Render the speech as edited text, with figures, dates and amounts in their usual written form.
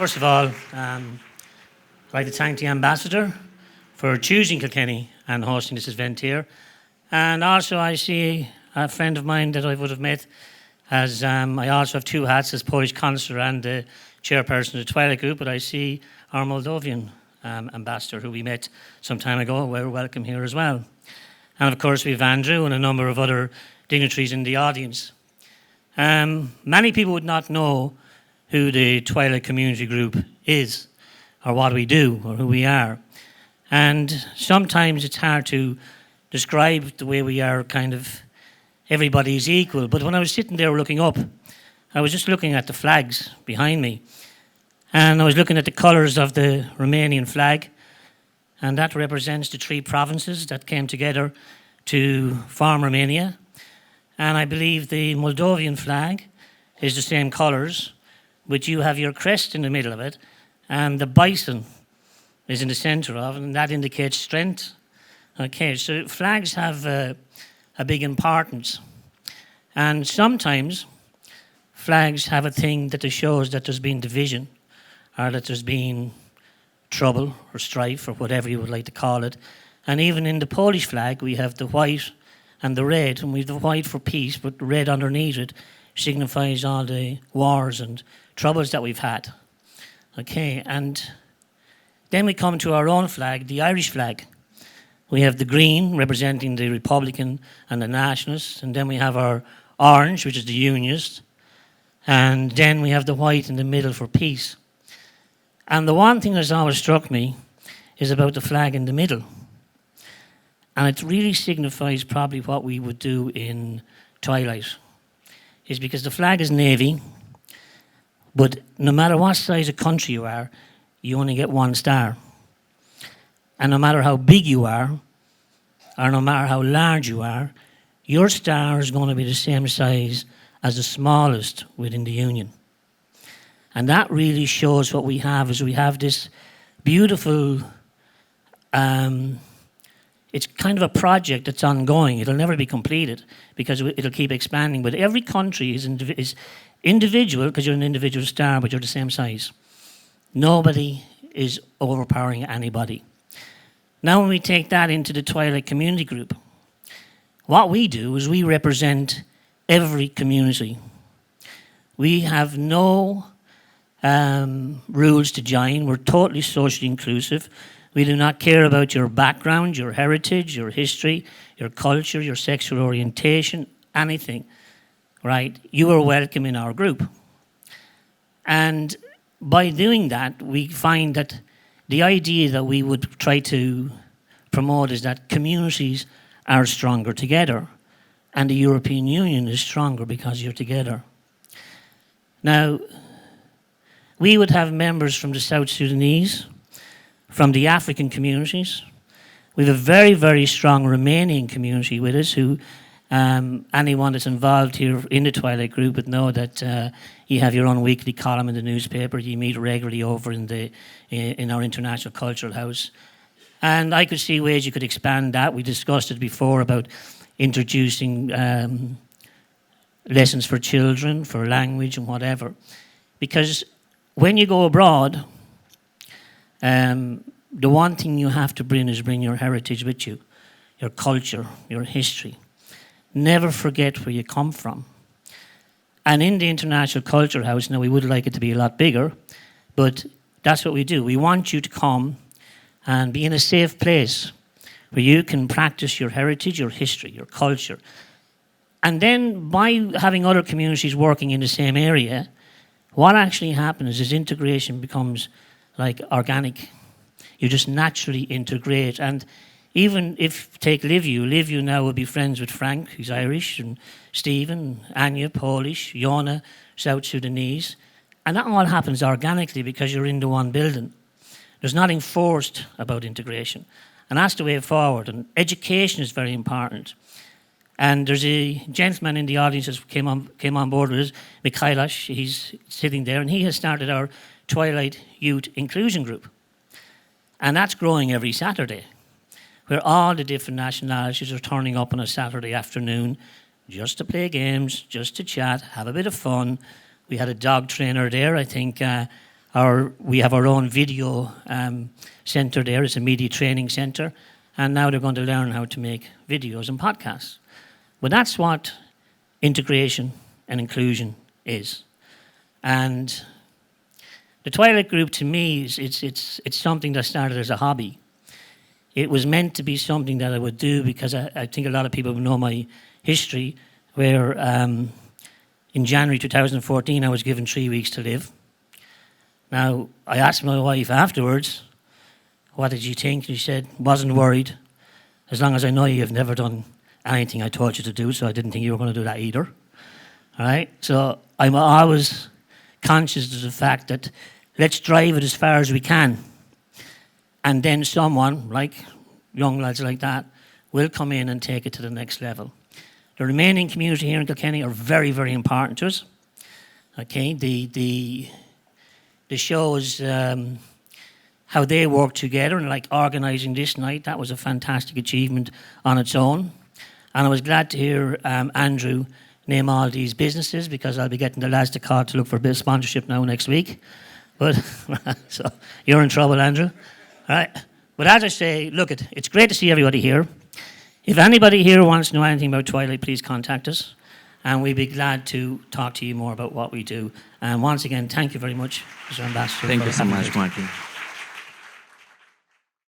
First of all, I'd like to thank the ambassador for choosing Kilkenny and hosting this event here. And also I see a friend of mine that I would have met as I also have two hats as Polish consul and the chairperson of the Twilight Group, but I see our Moldovan ambassador who we met some time ago. We're welcome here as well. And of course we have Andrew and a number of other dignitaries in the audience. Many people would not know who the Twilight Community Group is, or what we do, or who we are. And sometimes it's hard to describe the way we are, kind of, everybody's equal. But when I was sitting there looking up, I was just looking at the flags behind me. And I was looking at the colours of the Romanian flag, and that represents the three provinces that came together to form Romania. And I believe the Moldovan flag is the same colours, but you have your crest in the middle of it, and the bison is in the centre of it, and that indicates strength. Okay, so flags have a big importance. And sometimes flags have a thing that shows that there's been division, or that there's been trouble or strife or whatever you would like to call it. And even in the Polish flag, we have the white and the red, and we have the white for peace, but the red underneath it signifies all the wars and troubles that we've had. Okay, and then we come to our own flag, the Irish flag. We have the green representing the Republican and the Nationalists, and then we have our orange, which is the Unionist, and then we have the white in the middle for peace. And the one thing that's always struck me is about the flag in the middle. And it really signifies probably what we would do in Twilight, is because the flag is navy, but no matter what size of country you are, you only get one star. And no matter how big you are, or no matter how large you are, your star is going to be the same size as the smallest within the Union. And that really shows what we have, is we have this beautiful, it's kind of a project that's ongoing. It'll never be completed because it'll keep expanding. But every country is individual, because you're an individual star, but you're the same size. Nobody is overpowering anybody. Now when we take that into the Twilight Community Group, what we do is we represent every community. We have no rules to join. We're totally socially inclusive. We do not care about your background, your heritage, your history, your culture, your sexual orientation, anything, right? You are welcome in our group. And by doing that, we find that the idea that we would try to promote is that communities are stronger together, and the European Union is stronger because you're together. Now, we would have members from the South Sudanese, from the African communities. We have a very, very strong Romanian community with us who anyone that's involved here in the Twilight Group would know that you have your own weekly column in the newspaper. You meet regularly over in our International Cultural House. And I could see ways you could expand that. We discussed it before about introducing lessons for children, for language and whatever. Because when you go abroad, the one thing you have to bring is bring your heritage with you, your culture, your history. Never forget where you come from. And in the International Culture House, now we would like it to be a lot bigger, but that's what we do. We want you to come and be in a safe place where you can practice your heritage, your history, your culture. And then by having other communities working in the same area, what actually happens is integration becomes like organic. You just naturally integrate. And even if, take Liviu now will be friends with Frank, who's Irish, and Stephen, Anya, Polish, Yona, South Sudanese. And that all happens organically because you're in the one building. There's nothing forced about integration. And that's the way forward. And education is very important. And there's a gentleman in the audience that came on board with us, Mikhailas, he's sitting there, and he has started our Twilight Youth Inclusion Group. And that's growing every Saturday, where all the different nationalities are turning up on a Saturday afternoon just to play games, just to chat, have a bit of fun. We had a dog trainer there. I think we have our own video centre there. It's a media training centre. And now they're going to learn how to make videos and podcasts. But that's what integration and inclusion is. And the Twilight Group, to me, it's something that started as a hobby. It was meant to be something that I would do because I think a lot of people know my history, where in January 2014 I was given 3 weeks to live. Now, I asked my wife afterwards, what did you think? She said, wasn't worried. As long as I know you've never done anything I told you to do, so I didn't think you were going to do that either. All right? So I'm always conscious of the fact that let's drive it as far as we can. And then someone, like young lads like that, will come in and take it to the next level. The Romanian community here in Kilkenny are very, very important to us. Okay, the shows how they work together, and like organising this night, that was a fantastic achievement on its own. And I was glad to hear Andrew name all these businesses, because I'll be getting the lads to call to look for a bit of sponsorship now next week. But so you're in trouble, Andrew. All right. But as I say, look, it's great to see everybody here. If anybody here wants to know anything about Twilight, please contact us, and we'd be glad to talk to you more about what we do. And once again, thank you very much, Mr. Ambassador. Thank you so much, Martin.